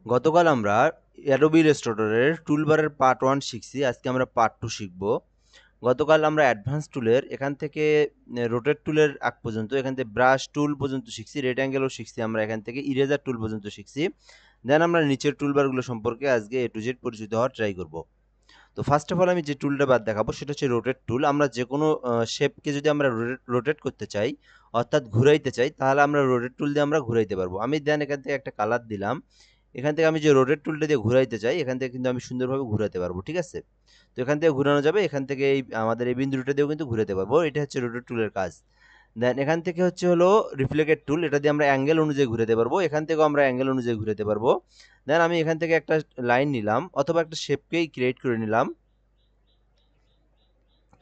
গতকাল আমরা অ্যাডোবি ইলাস্ট্রেটরের টুলবারের পার্ট 1 শিখছি। আজকে আমরা পার্ট 2 শিখব। গতকাল আমরা অ্যাডভান্স টুলের এখান থেকে রোটেট টুলের আগ পর্যন্ত, এখান থেকে ব্রাশ টুল পর্যন্ত শিখছি, রেক্ট্যাঙ্গেলও শিখছি, আমরা এখান থেকে ইরেজার টুল পর্যন্ত শিখছি। দেন আমরা নিচের টুলবারগুলো সম্পর্কে আজকে এ টু জেড পরিচিত হওয়ার ট্রাই করব। তো ফার্স্ট অফ অল আমি যে টুলটা বাদ দেখাবো সেটা হচ্ছে রোটেট টুল। আমরা যে কোনো শেপকে যদি আমরা রোটেট করতে চাই, অর্থাৎ ঘুরাইতে চাই, তাহলে আমরা রোটেট টুল দিয়ে আমরা ঘুরাইতে পারবো। আমি দেন এখান থেকে একটা কালার দিলাম, এখান থেকে আমি যে রোটেট টুলটা দিয়ে ঘুরাইতে চাই, এখান থেকে কিন্তু আমি সুন্দরভাবে ঘুরাতে পারবো, ঠিক আছে? তো এখান থেকে ঘুরানো যাবে, এখান থেকে এই আমাদের এই বিন্দুটা দিয়েও কিন্তু ঘুরাতে পারবো। এটা হচ্ছে রোটেট টুলের কাজ। দেন এখান থেকে হচ্ছে হলো রিফ্লেক্টেড টুল, এটা দিয়ে আমরা অ্যাঙ্গেল অনুযায়ী ঘুরাতে পারবো, এখান থেকেও আমরা অ্যাঙ্গেল অনুযায়ী ঘুরাতে পারবো। দেন আমি এখান থেকে একটা লাইন নিলাম অথবা একটা শেপকেই ক্রিয়েট করে নিলাম।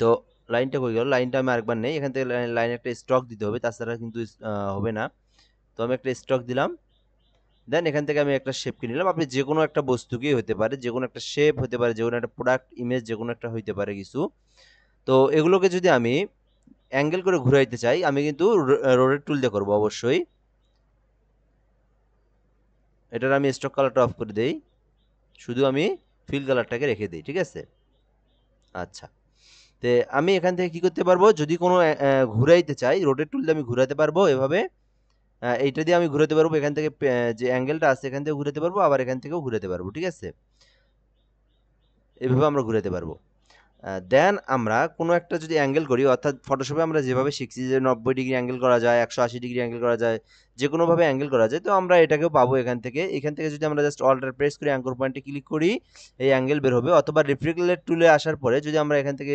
তো লাইনটা কই গেল? লাইনটা আমি আরেকবার নেই, এখান থেকে লাইন একটা স্ট্রোক দিতে হবে, তাছাড়া কিন্তু হবে না। তো আমি একটা স্ট্রোক দিলাম। দেন এখান থেকে আমি একটা শেপ কিনে নিলাম। আপনি যে কোনো একটা বস্তুকেই হতে পারে, যে কোনো একটা শেপ হতে পারে, যে কোনো একটা প্রোডাক্ট ইমেজ, যে কোনো একটা হইতে পারে কিছু। তো এগুলোকে যদি আমি অ্যাঙ্গেল করে ঘুরাইতে চাই, আমি কিন্তু রোটেট টুল দিয়ে করবো অবশ্যই। এটার আমি স্টক কালারটা অফ করে দেই, শুধু আমি ফিল কালারটাকে রেখে দিই, ঠিক আছে? আচ্ছা, তে আমি এখান থেকে কি করতে পারবো, যদি কোনো ঘুরাইতে চাই, রোটেট টুল দিয়ে আমি ঘুরাতে পারবো এভাবে। এইটা দিয়ে আমি ঘুরাতে পারবো, এখান থেকে যে অ্যাঙ্গেলটা আছে এখান থেকে ঘুরাতে পারবো, আবার এখান থেকেও ঘুরাতে পারবো, ঠিক আছে? এভাবে আমরা ঘুরাতে পারবো। দেন আমরা কোনো একটা যদি অ্যাঙ্গেল করি, অর্থাৎ ফটোশপে আমরা যেভাবে শিখছি যে 90 ডিগ্রি অ্যাঙ্গেল করা যায়, 180 ডিগ্রি অ্যাঙ্গেল করা যায়, যে কোনোভাবে অ্যাঙ্গেল করা যায়, তো আমরা এটাকেও পাবো এখান থেকে। এখান থেকে যদি আমরা জাস্ট অল্টার প্রেস করি, অ্যাঙ্কর পয়েন্টে ক্লিক করি, এই অ্যাঙ্গেল বের হবে। অথবা রিফ্লেক্টেড টুলে আসার পরে যদি আমরা এখান থেকে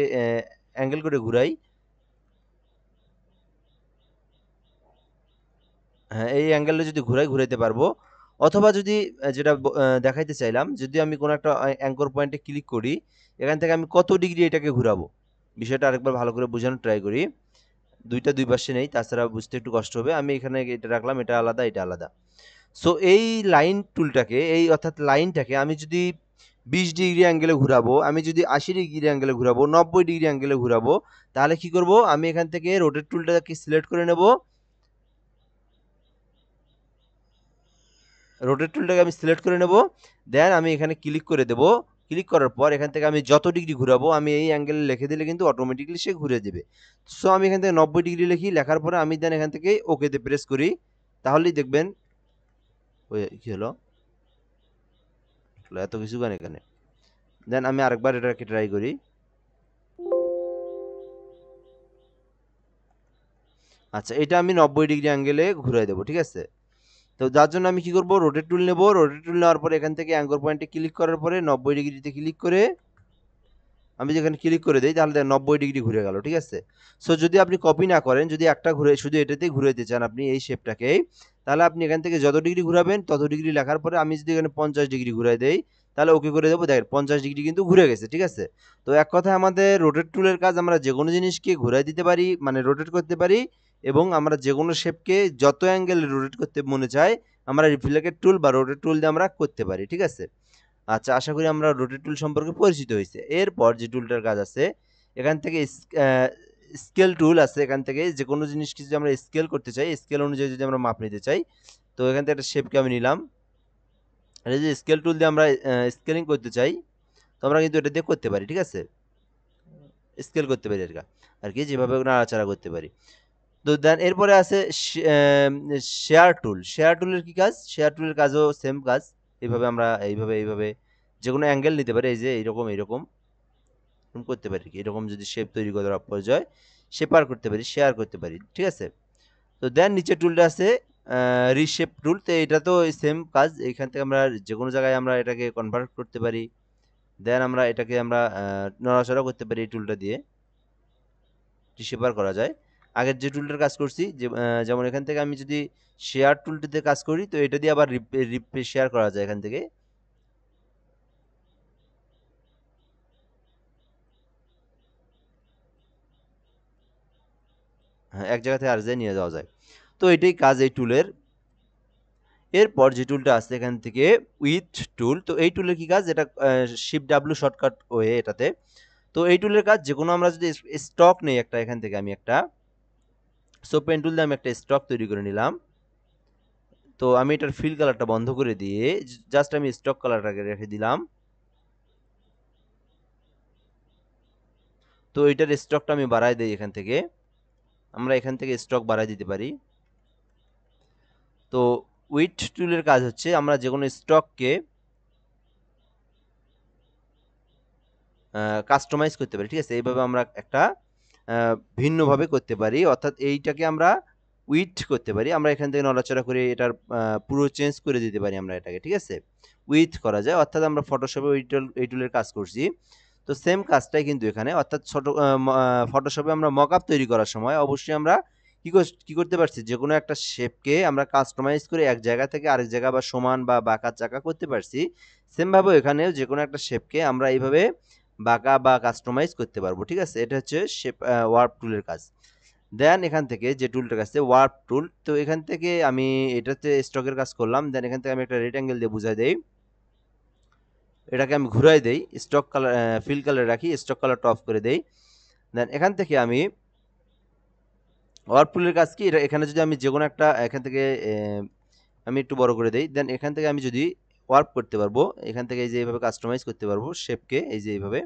অ্যাঙ্গেল করে ঘুরাই, হ্যাঁ, এই অ্যাঙ্গেলে যদি ঘুরাই ঘুরাইতে পারবো। অথবা যদি যেটা দেখাইতে চাইলাম, যদি আমি কোনো একটা অ্যাঙ্কর পয়েন্টে ক্লিক করি, এখান থেকে আমি কত ডিগ্রি এটাকে ঘুরাবো, বিষয়টা আরেকবার ভালো করে বোঝানোর ট্রাই করি। দুইটা দুই পাশে নেই, তাছাড়া বুঝতে একটু কষ্ট হবে। আমি এখানে এটা রাখলাম, এটা আলাদা, এটা আলাদা। সো এই লাইন টুলটাকে, এই অর্থাৎ লাইনটাকে আমি যদি 20 ডিগ্রি অ্যাঙ্গেলে ঘুরাবো, আমি যদি 80 ডিগ্রি অ্যাঙ্গেলে ঘুরাবো, 90 ডিগ্রি অ্যাঙ্গেলে ঘুরাবো, তাহলে কি করব, আমি এখান থেকে রোটেট টুলটাকে সিলেক্ট করে নেব। রোটেট টুলটাকে আমি সিলেক্ট করে নেব। দেন আমি এখানে ক্লিক করে দেব। ক্লিক করার পর এখান থেকে আমি যত ডিগ্রি ঘুরাবো, আমি এই অ্যাঙ্গেলে লিখে দিলে কিন্তু অটোমেটিক্যালি সে ঘুরে দেবে। সো আমি এখান থেকে 90 ডিগ্রি লিখি, লেখার পরে আমি দেন এখান থেকে ওকেতে প্রেস করি, তাহলেই দেখবেন ওই কি হলো, এত কিছু গান এখানে। দেন আমি আরেকবার এটাকে ট্রাই করি। আচ্ছা, এটা আমি 90 ডিগ্রি অ্যাঙ্গেলে ঘুরাই দেবো, ঠিক আছে? তো যার জন্য আমি কি করব, রোটেট টুল নেব। রোটেট টুল নেওয়ার পরে এখান থেকে অ্যাঙ্কর পয়েন্টে ক্লিক করার পরে 90 ডিগ্রিতে ক্লিক করে আমি যেখানে ক্লিক করে দেই, তাহলে 90 ডিগ্রি ঘুরে গেল, ঠিক আছে? সো যদি আপনি কপি না করেন, যদি একটা ঘুরে শুধু এটাতেই ঘুরাইতে চান আপনি এই শেপটাকেই, তাহলে আপনি এখান থেকে যত ডিগ্রি ঘুরাবেন তত ডিগ্রি লেখার পরে আমি যদি এখানে 50 ডিগ্রি ঘুরাই দেই, তাহলে ওকে করে দেবো। দেখেন 50 ডিগ্রি কিন্তু ঘুরে গেছে, ঠিক আছে? তো এক কথায় আমাদের রোটেট টুলের কাজ, আমরা যে কোনো জিনিসকে ঘুরাই দিতে পারি, মানে রোটেট করতে পারি, এবং আমরা যে কোনো শেপকে যত অ্যাঙ্গেলে রোটেট করতে মনে চায়, আমরা রিফ্লেক্টেড টুল বা রোটেট টুল দিয়ে আমরা করতে পারি, ঠিক আছে? আচ্ছা, আশা করি আমরা রোটেট টুল সম্পর্কে পরিচিত হয়েছে। এরপর যে টুলটার কাজ আছে, এখান থেকে স্কেল টুল আছে, এখান থেকে যে কোনো জিনিসকে যদি আমরা স্কেল করতে চাই, স্কেল অনুযায়ী যদি আমরা মাপ নিতে চাই, তো এখান থেকে একটা শেপকে আমি নিলাম। এই যে স্কেল টুল দিয়ে আমরা স্কেলিং করতে চাই, তো আমরা কিন্তু এটা দিয়ে করতে পারি, ঠিক আছে? স্কেল করতে পারি আর কি, যেভাবে নাড়াচাড়া করতে পারি। তো দেন এরপরে আছে শেয়ার টুল। শেয়ার টুলের কি কাজ? শেয়ার টুলের কাজও সেম কাজ। এইভাবে আমরা এইভাবে যে কোনো অ্যাঙ্গেল নিতে পারি, এই যে এইরকম এইরকম করতে পারি, এরকম যদি শেপ তৈরি করার প্রয়োজন, শেপার করতে পারি, শেয়ার করতে পারি, ঠিক আছে? তো দেন নিচের টুলটা আছে রিশেপ টুল। তো এটা তো সেম কাজ, এখান থেকে আমরা যে কোনো জায়গায় আমরা এটাকে কনভার্ট করতে পারি। দেন আমরা এটাকে আমরা নড়াচড়া করতে পারি এই টুলটা দিয়ে, রিশেপার করা যায়। আগের যে টুলটার কাজ করছি, যে যেমন এখান থেকে আমি যদি শেয়ার টুলটিতে কাজ করি, তো এটা দিয়ে আবার শেয়ার করা যায় এখান থেকে। হ্যাঁ, এক জায়গা থেকে আর জায়গায় নিয়ে যাওয়া যায়। তো এটাই কাজ এই টুলের। এরপর যে টুলটা আছে এখান থেকে উইথ টুল, তো এই টুলের কি কাজ, এটা শিফট ডাব্লিউ শর্টকাট ওয়ে এটাতে। তো এই টুলের কাজ, যে কোনো আমরা যদি স্টক নেই একটা, এখান থেকে আমি একটা সো পেন টুল দিয়ে আমি একটা স্টক তৈরি করে নিলাম। তো আমি এটার ফিল কালারটা বন্ধ করে দিয়ে জাস্ট আমি স্টক কালারটাকে রেখে দিলাম। তো এটার স্টকটা আমি বাড়াই দিই এখান থেকে, আমরা এখান থেকে স্টক বাড়াই দিতে পারি। তো উইথ টুলের কাজ হচ্ছে আমরা যে কোনো স্টককে কাস্টমাইজ করতে পারি, ঠিক আছে। এইভাবে আমরা একটা ভিন্নভাবে করতে পারি, অর্থাৎ এইটাকে আমরা উইথ করতে পারি, আমরা এখান থেকে নড়াচড়া করে এটার পুরো চেঞ্জ করে দিতে পারি আমরা এটাকে, ঠিক আছে। উইথ করা যায়, অর্থাৎ আমরা ফটোশপে এই টুলের কাজ করছি। তো সেম কাজটাই কিন্তু এখানে, অর্থাৎ ছোট ফটোশপে আমরা মকআপ তৈরি করার সময় অবশ্যই আমরা কি করতে পারছি, যে কোনো একটা শেপকে আমরা কাস্টমাইজ করে এক জায়গা থেকে আরেক জায়গা বা সমান বা বাঁকা চাকা করতে পারছি। সেমভাবে এখানেও যে কোনো একটা শেপকে আমরা এইভাবে বাঁকা বা কাস্টমাইজ করতে পারবো, ঠিক আছে। এটা হচ্ছে শেপ ওয়ার্প টুলের কাজ। দেন এখান থেকে যে টুলটার কাছে ওয়ার্প টুল, তো এখান থেকে আমি এটাতে স্টকের কাজ করলাম। দেন এখান থেকে আমি একটা রেক্ট্যাঙ্গেল দিয়ে বুঝাই দেই, এটাকে আমি ঘুরাই দেই, স্টক কালার ফিল কালার রাখি, স্টক কালারটা অফ করে দেই। দেন এখান থেকে আমি ওয়ার্প টুলের কাজ কি, এটা এখানে যদি আমি যে কোনো একটা এখান থেকে আমি একটু বড় করে দেই, দেন এখান থেকে আমি যদি ওয়ার্প করতে পারবো, এখান থেকে এই যে এইভাবে কাস্টমাইজ করতে পারবো শেপকে, এই যে এইভাবে।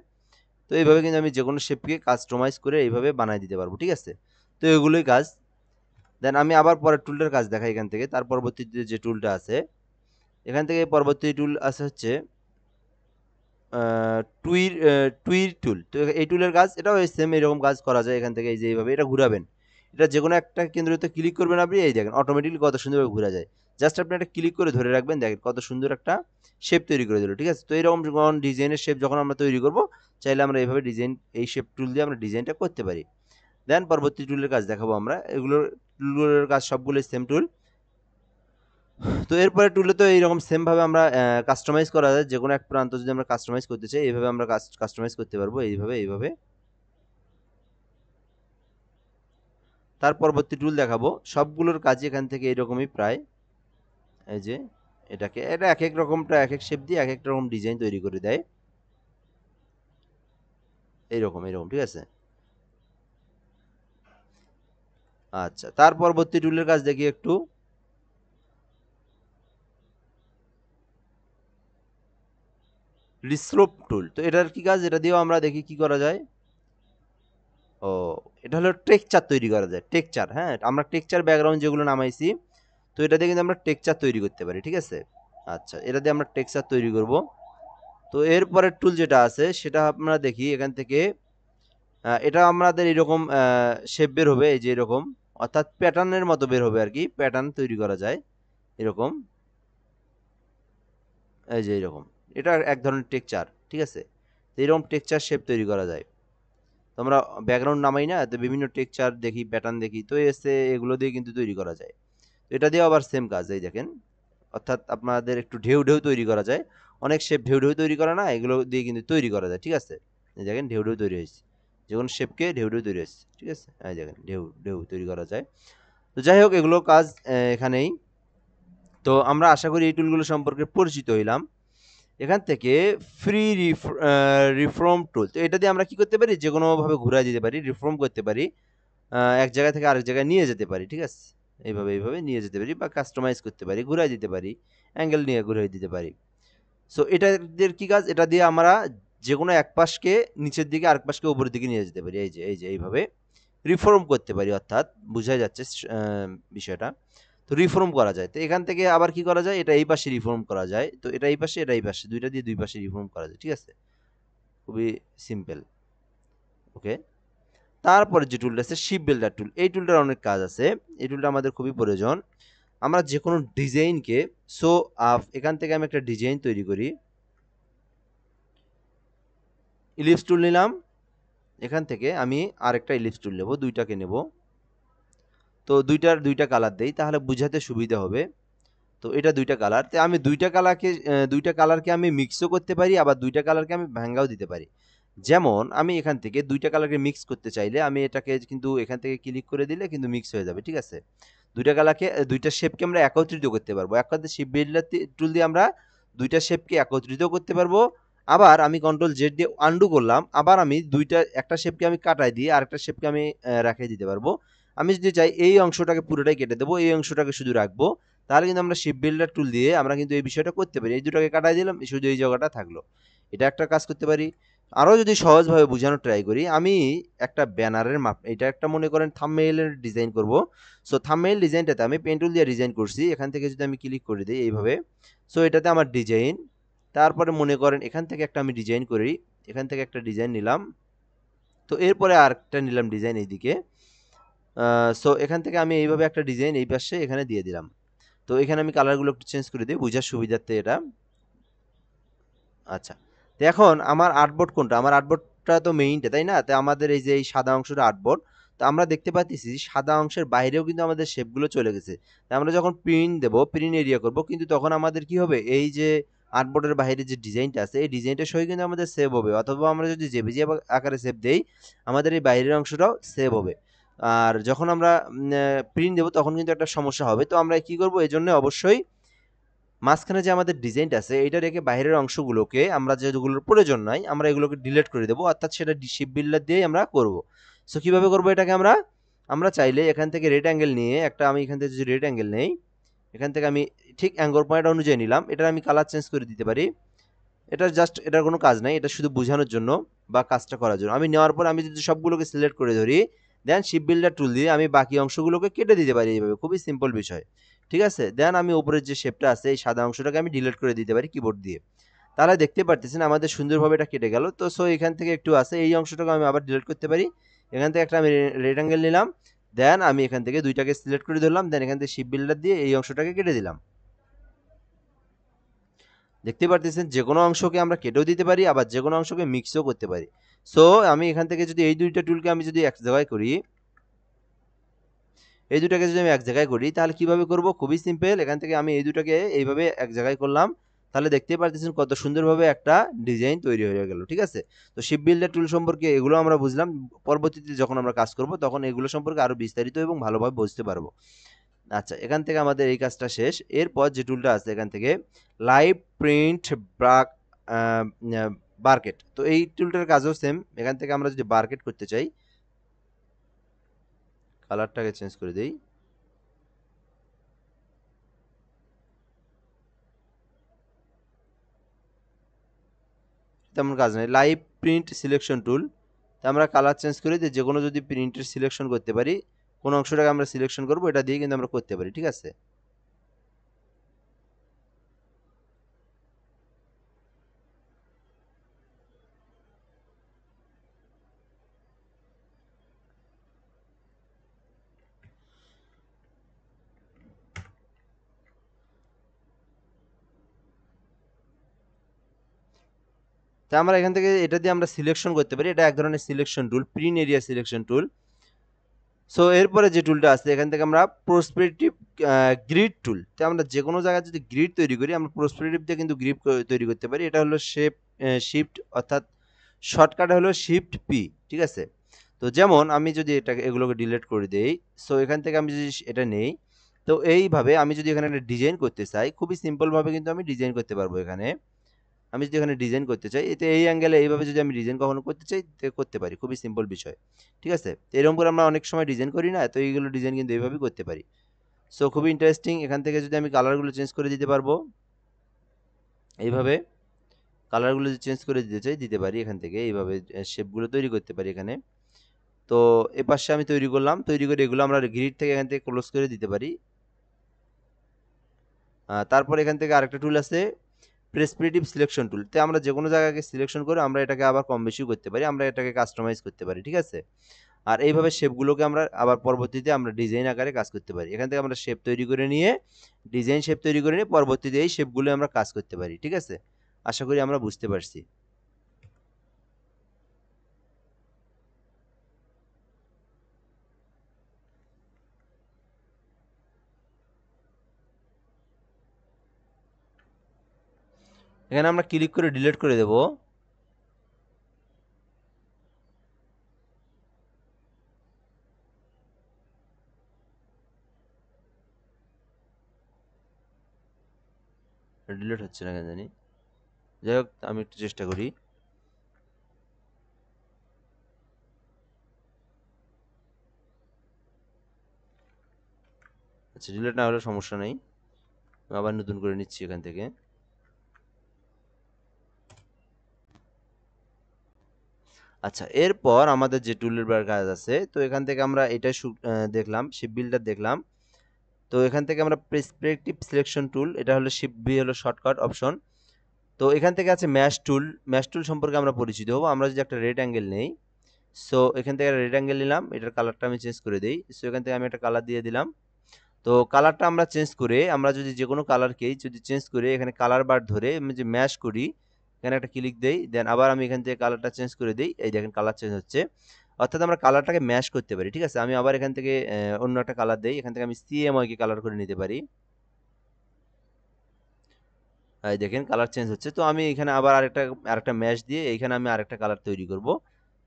তো এইভাবে কিন্তু আমি যে কোনো শেপকে কাস্টমাইজ করে এইভাবে বানাই দিতে পারবো, ঠিক আছে। তো এগুলোই কাজ। দেন আমি আবার পরের টুলটার কাজ দেখাই এখান থেকে, তার পরবর্তীতে যে টুলটা আছে এখান থেকে পরবর্তী টুল আছে হচ্ছে টুইর টুল। তো এই টুলের কাজ এটাও সেম এরকম কাজ করা যায় এখান থেকে, এই যে এইভাবে এটা ঘুরাবেন, এটা যে কোনো একটা কেন্দ্রতে ক্লিক করবেন আপনি, এই দেখেন অটোমেটিকলি কত সুন্দরভাবে ঘুরা যায়। জাস্ট আপনি একটা ক্লিক করে ধরে রাখবেন, দেখেন কত সুন্দর একটা শেপ তৈরি করে দিল, ঠিক আছে। তো এরকম যখন ডিজাইনের শেপ যখন আমরা তৈরি করব, চাইলে আমরা এইভাবে ডিজাইন এই শেপ টুল দিয়ে আমরা ডিজাইনটা করতে পারি। দেন পরবর্তী টুলের কাজ দেখাবো আমরা, এগুলোর টুলগুলোর কাজ সবগুলোই সেম টুল। তো এরপরে টুলে তো এইরকম সেম ভাবে আমরা কাস্টমাইজ করা যায়, যে কোনো এক প্রান্ত যদি আমরা কাস্টমাইজ করতে চাই এইভাবে আমরা কাস্টমাইজ করতে পারবো, এইভাবে। তার পরবর্তী টুল দেখাবো, সবগুলোর কাজই এখান থেকে এইরকমই প্রায়, এই যে এটা এক এক রকমটা এক এক শেপ দিয়ে এক এক রকম ডিজাইন তৈরি করে দেয়, এইরকম ঠিক আছে। আচ্ছা, তার পরবর্তী টুলের কাজ দেখি একটু, রিস্লোপ টুল। তো এটার কি কাজ, এটা দিয়েও আমরা দেখি কি করা যায়। ও, এটা হলো টেক্সচার তৈরি করা যায়, টেক্সচার। হ্যাঁ, আমরা টেক্সচার ব্যাকগ্রাউন্ড যেগুলো নামাইছি, তো এটা দিয়ে কিন্তু আমরা টেক্সচার তৈরি করতে পারি, ঠিক আছে। আচ্ছা, এটা দিয়ে আমরা টেক্সচার তৈরি করব। তো এরপরের টুল যেটা আছে সেটা আমরা দেখি এখান থেকে, এটা আমাদের এরকম শেপ বের হবে, এই যে এরকম, অর্থাৎ প্যাটার্নের মতো বের হবে আর কি, প্যাটার্ন তৈরি করা যায় এরকম, এই যে এরকম। এটা এক ধরনের টেক্সচার, ঠিক আছে। তো এরকম টেক্সচার শেপ তৈরি করা যায়। তো আমরা ব্যাকগ্রাউন্ড নামাই না, তো বিভিন্ন টেক্সচার দেখি, প্যাটার্ন দেখি, তো এসে এগুলো দিয়ে কিন্তু তৈরি করা যায়। তো এটা দিয়ে আবার সেম কাজ, এই দেখেন, অর্থাৎ আপনাদের একটু ঢেউ ঢেউ তৈরি করা যায়, অনেক শেপ ঢেউ ঢেউ তৈরি করা না, এগুলো দিয়ে কিন্তু তৈরি করা যায়, ঠিক আছে। এই দেখেন ঢেউ ঢেউ তৈরি হয়েছে, যে কোনো শেপকে ঢেউ ঢেউ তৈরি হয়েছে, ঠিক আছে। এই দেখেন ঢেউ ঢেউ তৈরি করা যায়। তো যাই হোক, এগুলো কাজ এখানেই। তো আমরা আশা করি এই টুলগুলো সম্পর্কে পরিচিত হইলাম। এখান থেকে ফ্রি রিফর্ম টুল, তো এটা দিয়ে আমরা কি করতে পারি, যে কোনোভাবে ঘুরে দিতে পারি, রিফর্ম করতে পারি, এক জায়গা থেকে আরেক জায়গায় নিয়ে যেতে পারি, ঠিক আছে। এইভাবে নিয়ে যেতে পারি বা কাস্টমাইজ করতে পারি, ঘুরাই দিতে পারি, অ্যাঙ্গেল নিয়ে ঘুরিয়ে দিতে পারি। সো এটাদের কি কাজ, এটা দিয়ে আমরা যে কোনো এক পাশকে নিচের দিকে আরেক পাশকে উপরের দিকে নিয়ে যেতে পারি, এই যে এইভাবে রিফর্ম করতে পারি, অর্থাৎ বোঝাই যাচ্ছে বিষয়টা। তো রিফর্ম করা যায়, তো এখান থেকে আবার কি করা যায়, এটা এই পাশে রিফর্ম করা যায়, তো এটা এই পাশে এটা এই পাশে, দুইটা দিয়ে দুই পাশে রিফর্ম করা যায়, ঠিক আছে। খুবই সিম্পল। ওকে, তারপরে যে টুলটা আছে শিপ বিল্ডার টুল, এই টুলটার অনেক কাজ আছে, এই টুলটা আমাদের খুবই প্রয়োজন। আমরা যে কোনো ডিজাইনকে এখান থেকে আমি একটা ডিজাইন তৈরি করি, ইলিপস টুল নিলাম, এখান থেকে আমি আরেকটা ইলিপস টুল নেব, দুইটাকে নেব। তো দুইটা কালার দেই, তাহলে বুঝাতে সুবিধা হবে। তো এটা দুইটা কালার, তো আমি দুইটা কালারকে আমি মিক্সও করতে পারি, আবার দুইটা কালারকে আমি ভাঙ্গাও দিতে পারি। যেমন আমি এখান থেকে দুইটা কালারকে মিক্স করতে চাইলে আমি এটাকে কিন্তু এখান থেকে ক্লিক করে দিলে কিন্তু মিক্স হয়ে যাবে, ঠিক আছে। দুইটা কালারকে দুইটা শেপকে আমরা একত্রিত করতে পারবো, একসাথে শেপ বিল্ডার টুল দিয়ে আমরা দুইটা শেপকে একত্রিত করতে পারবো। আবার আমি কন্ট্রোল জেড দিয়ে আন্ডু করলাম, আবার আমি একটা শেপকে আমি কাটাই দিয়ে আরেকটা শেপকে আমি রাখিয়ে দিতে পারবো। আমি যদি চাই এই অংশটাকে পুরোটাই কেটে দেবো, এই অংশটাকে শুধু রাখবো, তাহলে কিন্তু আমরা শিপ বিল্ডার টুল দিয়ে আমরা কিন্তু এই বিষয়টা করতে পারি। এই দুটাকে কাটাই দিলাম, শুধু এই জায়গাটা থাকলো। এটা একটা কাজ করতে পারি। আরও যদি সহজভাবে বোঝানোর ট্রাই করি, আমি একটা ব্যানারের মাপ, এটা একটা মনে করেন থাম্বনেইলের ডিজাইন করব। সো থাম্বনেইল ডিজাইনটাতে আমি পেন টুল দিয়ে ডিজাইন করছি। এখান থেকে যদি আমি ক্লিক করে দিই এইভাবে, সো এটাতে আমার ডিজাইন, তারপরে মনে করেন এখান থেকে একটা আমি ডিজাইন করি, এখান থেকে একটা ডিজাইন নিলাম, তো এরপরে আরেকটা নিলাম ডিজাইন এইদিকে। সো এখান থেকে আমি এইভাবে একটা ডিজাইন এই পাশে এখানে দিয়ে দিলাম। তো এখানে আমি কালারগুলো একটু চেঞ্জ করে দিই বোঝার সুবিধার্থে এটা। আচ্ছা, তো এখন আমার আর্টবোর্ড কোনটা? আমার আর্টবোর্ডটা তো মেইনটা, তাই না? তো আমাদের এই যে এই সাদা অংশটা আর্টবোর্ড। তো আমরা দেখতে পাচ্ছি সাদা অংশের বাইরেও কিন্তু আমাদের শেপগুলো চলে গেছে। তো আমরা যখন প্রিন্ট দেব, প্রিন্ট এরিয়া করব, কিন্তু তখন আমাদের কি হবে, এই যে আর্টবোর্ডের বাইরে যে ডিজাইনটা আছে এই ডিজাইনটা সহ কিন্তু আমাদের সেভ হবে, অথবা আমরা যদি জেপিজি আকারে সেভ দেই আমাদের এই বাইরের অংশটাও সেভ হবে। আর যখন আমরা প্রিন্ট দেবো তখন কিন্তু একটা সমস্যা হবে। তো আমরা কি করব, এই জন্য অবশ্যই মাঝখানে যে আমাদের ডিজাইনটা আছে এটা রেখে বাইরের অংশগুলোকে আমরা যেগুলোর প্রয়োজন নাই আমরা এগুলোকে ডিলিট করে দেবো, অর্থাৎ সেটা শিপ বিল্ডার দিয়েই আমরা করব। সো কিভাবে করব এটাকে, আমরা আমরা চাইলে এখান থেকে রেড অ্যাঙ্গেল নিয়ে একটা, আমি এখান থেকে যদি রেড অ্যাঙ্গেল নেই, এখান থেকে আমি ঠিক অ্যাঙ্গল পয়েন্ট অনুযায়ী নিলাম, এটার আমি কালার চেঞ্জ করে দিতে পারি। এটা জাস্ট, এটার কোনো কাজ নাই, এটা শুধু বোঝানোর জন্য বা কাজটা করার জন্য। আমি নেওয়ার পর আমি যদি সবগুলোকে সিলেক্ট করে ধরি, দেন শিপ বিল্ডার টুল দিয়ে আমি বাকি অংশগুলোকে কেটে দিতে পারি এইভাবে, খুবই সিম্পল বিষয়। ঠিক আছে, দেন আমি উপরের যে শেপটা আছে এই সাদা অংশটাকে আমি ডিলিট করে দিতে পারি কিবোর্ড দিয়ে। তাহলে দেখতে পারতেছেন আমাদের সুন্দরভাবে এটা কেটে গেল। তো সো এখান থেকে একটু আছে এই অংশটাকে আমি আবার ডিলিট করতে পারি। এখান থেকে একটা আমি রেড অ্যাঙ্গেল নিলাম, দেন আমি এখান থেকে দুইটাকে সিলেক্ট করে ধরলাম, দেন এখান থেকে শিপ বিল্ডার দিয়ে এই অংশটাকে কেটে দিলাম। দেখতে পারতেছেন যে কোনো অংশকে আমরা কেটেও দিতে পারি, আবার যে কোনো অংশকে মিক্সও করতে পারি। সো আমি এখান থেকে যদি এই দুইটা টুলকে আমি যদি এক জায়গায় করি, এই দুটাকে যদি আমি এক জায়গায় করি তাহলে কিভাবে করব, খুবই সিম্পল। এখান থেকে আমি এই দুটাকে এইভাবে এক জায়গায় করলাম, তাহলে দেখতে পারতেছেন কত সুন্দরভাবে একটা ডিজাইন তৈরি হয়ে গেল। ঠিক আছে, তো শিপ বিল্ডার টুল সম্পর্কে এগুলো আমরা বুঝলাম। পরবর্তীতে যখন আমরা কাজ করব তখন এগুলো সম্পর্কে আরো বিস্তারিত এবং ভালোভাবে বুঝতে পারবো। আচ্ছা, এখান থেকে আমাদের এই কাজটা শেষ। এরপর যে টুলটা আছে এখান থেকে লাইভ প্রিন্ট ব্রাক বারকেট, তো এই টুলটার কাজও সেম। এখান থেকে আমরা যদি বারকেট করতে চাই, কালারটাকে চেঞ্জ করে দেই, তেমন কাজ নেই। লাইভ প্রিন্ট সিলেকশন টুল, তো আমরা কালার চেঞ্জ করে দিয়ে যে কোনো যদি প্রিন্টের সিলেকশন করতে পারি, কোন অংশটাকে আমরা সিলেকশন করবো এটা দিয়ে কিন্তু আমরা করতে পারি। ঠিক আছে, তো আমরা এখান থেকে এটা দিয়ে আমরা সিলেকশন করতে পারি, এটা এক ধরনের selection tool, print area selection tool. So এরপরে যে টুলটা আছে এখান থেকে আমরা প্রসপেক্টিভ গ্রিড টুল, তো আমরা যে কোনো জায়গায় যদি গ্রিড তৈরি করি আমরা প্রসপেক্টিভ দিয়ে কিন্তু গ্রিড তৈরি করতে পারি। এটা হলো শিফট, অর্থাৎ শর্টকাট হলো শিফট পি। ঠিক আছে, তো যেমন আমি যদি এটাকে এগুলোকে ডিলিট করে দেই, সো এখান থেকে আমি যদি এটা নেই, তো এইভাবে আমি যদি এখানে একটা ডিজাইন করতে চাই খুবই সিম্পলভাবে কিন্তু আমি ডিজাইন করতে পারবো। এখানে আমি যদি এখানে ডিজাইন করতে চাই, এতে এই অ্যাঙ্গেলে এইভাবে যদি আমি ডিজাইন কখনো করতে চাই করতে পারি, খুবই সিম্পল বিষয়। ঠিক আছে, তো এরকম করে আমরা অনেক সময় ডিজাইন করি না, তো এইগুলো ডিজাইন কিন্তু এইভাবেই করতে পারি। সো খুবই ইন্টারেস্টিং। এখান থেকে যদি আমি কালারগুলো চেঞ্জ করে দিতে পারবো এইভাবে, কালারগুলো যদি চেঞ্জ করে দিতে চাই দিতে পারি, এখান থেকে এইভাবে শেপগুলো তৈরি করতে পারি এখানে। তো এপাশে আমি তৈরি করলাম, তৈরি করে এগুলো আমরা গ্রিড থেকে এখান থেকে ক্লোজ করে দিতে পারি। তারপর এখান থেকে আরেকটা টুল আছে প্রেসক্রিপটিভ সিলেকশন টুল, তো আমরা যে কোনো জায়গাকে সিলেকশন করে আমরা এটাকে আবার কম বেশিও করতে পারি, আমরা এটাকে কাস্টমাইজ করতে পারি। ঠিক আছে, আর এইভাবে শেপগুলোকে আমরা আবার পরবর্তীতে আমরা ডিজাইন আকারে কাজ করতে পারি। এখান থেকে আমরা শেপ তৈরি করে নিয়ে ডিজাইন শেপ তৈরি করে নিয়ে পরবর্তীতে এই শেপগুলো আমরা কাজ করতে পারি। ঠিক আছে, আশা করি আমরা বুঝতে পারছি। এখানে আমরা ক্লিক করে ডিলিট করে দেব। ডিলিট হচ্ছে না কেন জানি, যাই হোক আমি একটু চেষ্টা করি। আচ্ছা, ডিলিট না হলে সমস্যা নেই। আবার নতুন করে নিচ্ছি এখান থেকে। আচ্ছা, এরপর আমাদের যে টুলের বার কাজ আছে, তো এখান থেকে আমরা এটা দেখলাম শিপ বিল্ডার দেখলাম। তো এখান থেকে আমরা প্রেসপেক্টিভ সিলেকশন টুল, এটা হলো শিপ বি হলো শর্টকাট অপশন। তো এখান থেকে আছে ম্যাশ টুল। ম্যাশ টুল সম্পর্কে আমরা পরিচিত হবো। আমরা যদি একটা রেড অ্যাঙ্গেল নেই, সো এখান থেকে রেড অ্যাঙ্গেল নিলাম, এটার কালারটা আমি চেঞ্জ করে দিই। সো এখান থেকে আমি একটা কালার দিয়ে দিলাম। তো কালারটা আমরা চেঞ্জ করে, আমরা যদি যে কোনো কালারকেই যদি চেঞ্জ করে এখানে কালার বার ধরে আমি যে ম্যাশ করি, এখানে একটা ক্লিক দেই, দেন আবার আমি এখান থেকে কালারটা চেঞ্জ করে দিই, এই দেখেন কালার চেঞ্জ হচ্ছে। অর্থাৎ আমরা কালারটাকে ম্যাশ করতে পারি, ঠিক আছে। আমি আবার এখান থেকে অন্য একটা কালার দেই, এখান থেকে আমি সিএমওয়াই কে কালার করে নিতে পারি। এই দেখেন কালার চেঞ্জ হচ্ছে। তো আমি এখানে আবার আরেকটা ম্যাশ দিয়ে এইখানে আমি আরেকটা কালার তৈরি করব।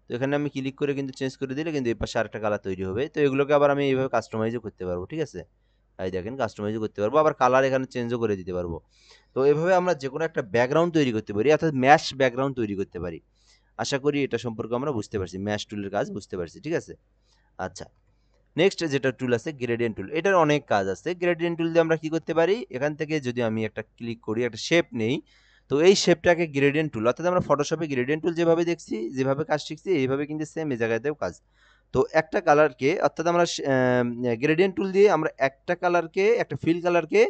তো এখানে আমি ক্লিক করে কিন্তু চেঞ্জ করে দিলে কিন্তু এই পাশে আরেকটা কালার তৈরি হবে। তো এগুলোকে আবার আমি এইভাবে কাস্টমাইজও করতে পারবো, ঠিক আছে। এই দেখেন কাস্টমাইজও করতে পারবো, আবার কালার এখানে চেঞ্জও করে দিতে পারবো। তো এভাবে আমরা যে কোনো একটা ব্যাকগ্রাউন্ড তৈরি করতে পারি, অর্থাৎ ম্যাশ ব্যাকগ্রাউন্ড তৈরি করতে পারি। আশা করি এটা সম্পর্কে আমরা বুঝতে পারছি, ম্যাশ টুলের কাজ বুঝতে পারছি, ঠিক আছে। আচ্ছা, নেক্সট যেটা টুল আছে গ্রেডিয়েন্ট টুল, এটার অনেক কাজ আছে। গ্রেডিয়েন্ট টুল দিয়ে আমরা কি করতে পারি, এখান থেকে যদি আমি একটা ক্লিক করি, একটা শেপ নেই, তো এই শেপটাকে গ্রেডিয়েন্ট টুল, অর্থাৎ আমরা ফটোশপে গ্রেডিয়েন্ট টুল যেভাবে দেখছি, যেভাবে কাজ শিখছি, এইভাবে কিন্তু সেম এই জায়গাতেও কাজ। তো একটা কালারকে, অর্থাৎ আমরা গ্রেডিয়েন্ট টুল দিয়ে আমরা একটা কালারকে, একটা ফিল কালারকে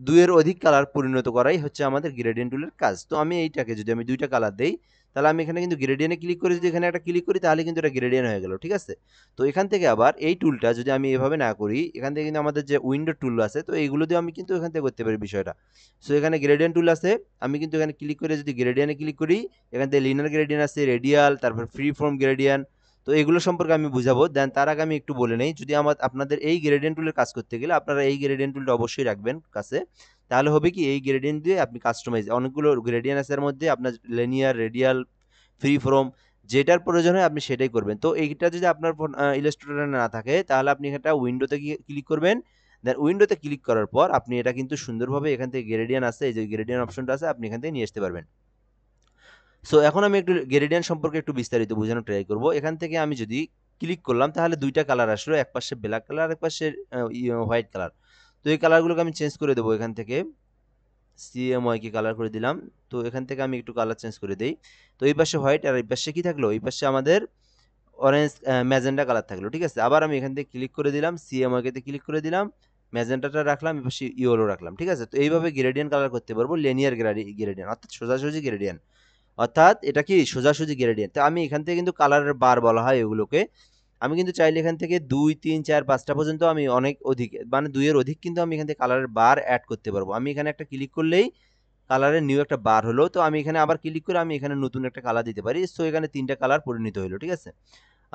দুইয়ের অধিক কালার পরিণত করাই হচ্ছে আমাদের গ্রেডিয়েন্ট টুলের কাজ। তো আমি এইটাকে যদি আমি দুইটা কালার দেই, তাহলে আমি এখানে কিন্তু গ্রেডিয়েন্টে ক্লিক করে যদি এখানে একটা ক্লিক করি, তাহলে কিন্তু এটা গ্রেডিয়েন্ট হয়ে গেল, ঠিক আছে। তো এখান থেকে আবার এই টুলটা যদি আমি এভাবে না করি, এখান থেকে কিন্তু আমাদের যে উইন্ডো টুল আছে, তো এইগুলো দিয়ে আমি কিন্তু এখান থেকে করতে পারি বিষয়টা। সো এখানে গ্রেডিয়েন্ট টুল আছে, আমি কিন্তু এখানে ক্লিক করে যদি গ্রেডিয়েন্টে ক্লিক করি, এখান থেকে লিনিয়ার গ্রেডিয়েন্ট আছে, রেডিয়াল, তারপর ফ্রি ফর্ম গ্রেডিয়েন্ট। তো এগুলো সম্পর্কে আমি বুঝাবো, দেন তার আগে আমি একটু বলে নেই, যদি আপনাদের এই গ্রেডিয়েন্ট টুলের কাজ করতে গেলে আপনারা এই গ্রেডিয়েন্ট টুলটা অবশ্যই রাখবেন কাছে। তাহলে হবে কি, এই গ্রেডিয়েন্ট দিয়ে আপনি কাস্টমাইজ, অনেকগুলো গ্রেডিয়েন্ট আছে এর মধ্যে, আপনার লিনিয়ার, রেডিয়াল, ফ্রি ফর্ম, যেটার প্রয়োজন হয় আপনি সেটাই করবেন। তো এইটা যদি আপনার ইলাস্ট্রেটরে না থাকে, তাহলে আপনি এটা উইন্ডোতে গিয়ে ক্লিক করবেন। দেন উইন্ডোতে ক্লিক করার পর আপনি এটা কিন্তু সুন্দরভাবে এখান থেকে গ্রেডিয়েন্ট আছে, এই যে গ্রেডিয়েন্ট অপশনটা আছে, আপনি এখান থেকে নিয়ে আসতে পারবেন। সো এখন আমি একটু গ্রেডিয়েন্ট সম্পর্কে একটু বিস্তারিত বোঝানোর ট্রাই করব। এখান থেকে আমি যদি ক্লিক করলাম, তাহলে দুইটা কালার আসলো, এক পাশে ব্ল্যাক কালার, এক পাশে হোয়াইট কালার। তো এই কালারগুলোকে আমি চেঞ্জ করে দেবো, এখান থেকে সিএমওয়াই কে কালার করে দিলাম। তো এখান থেকে আমি একটু কালার চেঞ্জ করে দেই। তো এই পাশে হোয়াইট, আর এই পাশে কি থাকলো, এই পাশে আমাদের অরেঞ্জ ম্যাজেন্ডা কালার থাকলো, ঠিক আছে। আবার আমি এখান থেকে ক্লিক করে দিলাম, সিএমওয়াই কে ক্লিক করে দিলাম, ম্যাজেন্টাটা রাখলাম, এই পাশে ইয়েলো রাখলাম, ঠিক আছে। তো এইভাবে গ্রেডিয়েন্ট কালার করতে পারবো, লিনিয়ার গ্রেডিয়েন্ট, অর্থাৎ সোজাসুজি গ্রেডিয়েন্ট, অর্থাৎ এটা কি সোজাসুজি গ্রেডিয়েন্ট। তো আমি এখান থেকে কিন্তু কালারের বার বলা হয় এগুলোকে। আমি কিন্তু চাইলে এখান থেকে 2 3 4 5টা পর্যন্ত আমি অনেক অধিক, মানে 2 এর অধিক কিন্তু আমি এখান থেকে কালারের বার অ্যাড করতে পারবো। আমি এখানে একটা ক্লিক করলেই কালারের নিউ একটা বার হলো। তো আমি এখানে আবার ক্লিক করে আমি এখানে নতুন একটা কালার দিতে পারি। সো এখানে 3টা কালার পরিণত হলো, ঠিক আছে।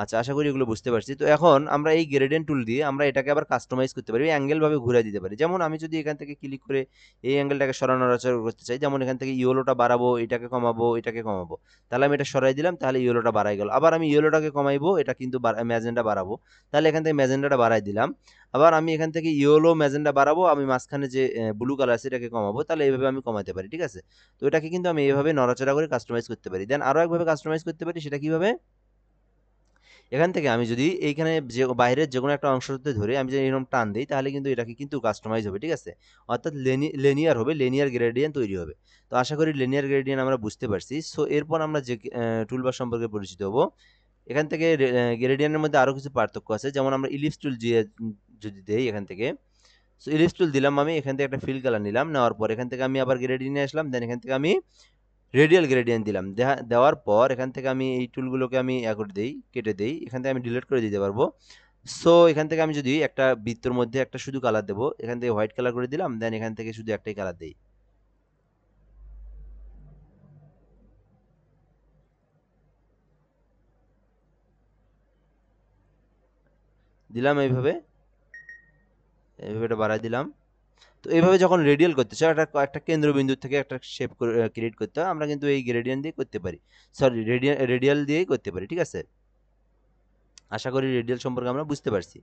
আচ্ছা, আশা করি এগুলো বুঝতে পারছি। তো এখন আমরা এই গ্রেডিয়েন্ট টুল দিয়ে আমরা এটাকে আবার কাস্টমাইজ করতে পারি, অ্যাঙ্গেল ভাবে ঘুরিয়ে দিতে পারি। যেমন আমি যদি এখান থেকে ক্লিক করে এই অ্যাঙ্গেলটাকে সরানো নড়াচড়া করতে চাই, যেমন এখান থেকে ইয়েলোটা বাড়াবো, এটাকে কমাবো, এটাকে কমাবো, তাহলে আমি এটা সরাই দিলাম, তাহলে ইয়েলোটা বাড়াই গেল। আবার আমি ইয়েলোটাকে কমাইবো, এটা কিন্তু ম্যাজেন্ডা বাড়াবো, তাহলে এখান থেকে ম্যাজেন্ডাটা বাড়াই দিলাম। আবার আমি এখান থেকে ইয়েলো ম্যাজেন্ডা বাড়াবো, আমি মাঝখানে যে ব্লু কালার আছে এটাকে কমাবো, তাহলে এইভাবে আমি কমাতে পারি, ঠিক আছে। তো এটাকে কিন্তু আমি এইভাবে নড়াচড়া করে কাস্টমাইজ করতে পারি। দেন আরো একভাবে কাস্টমাইজ করতে পারি, সেটা কিভাবে, এখান থেকে আমি যদি এইখানে যে বাইরের যে কোনো একটা অংশতে ধরে আমি যদি এরকম টান দিই, তাহলে কিন্তু এটাকে কিন্তু কাস্টমাইজ হবে, ঠিক আছে। অর্থাৎ লেনিয়ার হবে, লেনিয়ার গ্রেডিয়েন্ট তৈরি হবে। তো আশা করি লেনিয়ার গ্রেডিয়েন্ট আমরা বুঝতে পারছি। সো এরপর আমরা যে টুলবার সম্পর্কে পরিচিত হব। এখান থেকে গ্রেডিয়েন্টের মধ্যে আরো কিছু পার্থক্য আছে, যেমন আমরা ইলিপস টুল যদি দেই এখান থেকে। সো ইলিপস টুল দিলাম, আমি এখান থেকে একটা ফিল কালার নিলাম, নেওয়ার পর এখান থেকে আমি আবার গ্রেডিয়েন্টে আসলাম, দেন এখান থেকে আমি রেডিয়াল গ্রেডিয়েন্ট দিলাম। দেওয়ার পর এখান থেকে আমি এই টুলগুলোকে আমি করে দেই, কেটে দেই, এখান থেকে আমি ডিলিট করে দিতে পারবো। সো এখান থেকে আমি যদি একটা বৃত্তর মধ্যে একটা শুধু কালার দেবো, এখান থেকে হোয়াইট কালার করে দিলাম, দেন এখান থেকে শুধু একটাই কালার দেই, দিলাম এইভাবে, এইভাবে এটা বাড়াই দিলাম। তো এইভাবে যখন রেডিয়াল করতে চাই, একটা একটা কেন্দ্রবিন্দু থেকে একটা শেপ ক্রিয়েট করতে হয়, আমরা কিন্তু এই গ্রেডিয়েন্ট দিয়ে করতে পারি, সরি রেডিয়াল দিয়েই করতে পারি, ঠিক আছে। আশা করি রেডিয়াল সম্পর্কে আমরা বুঝতে পারছি।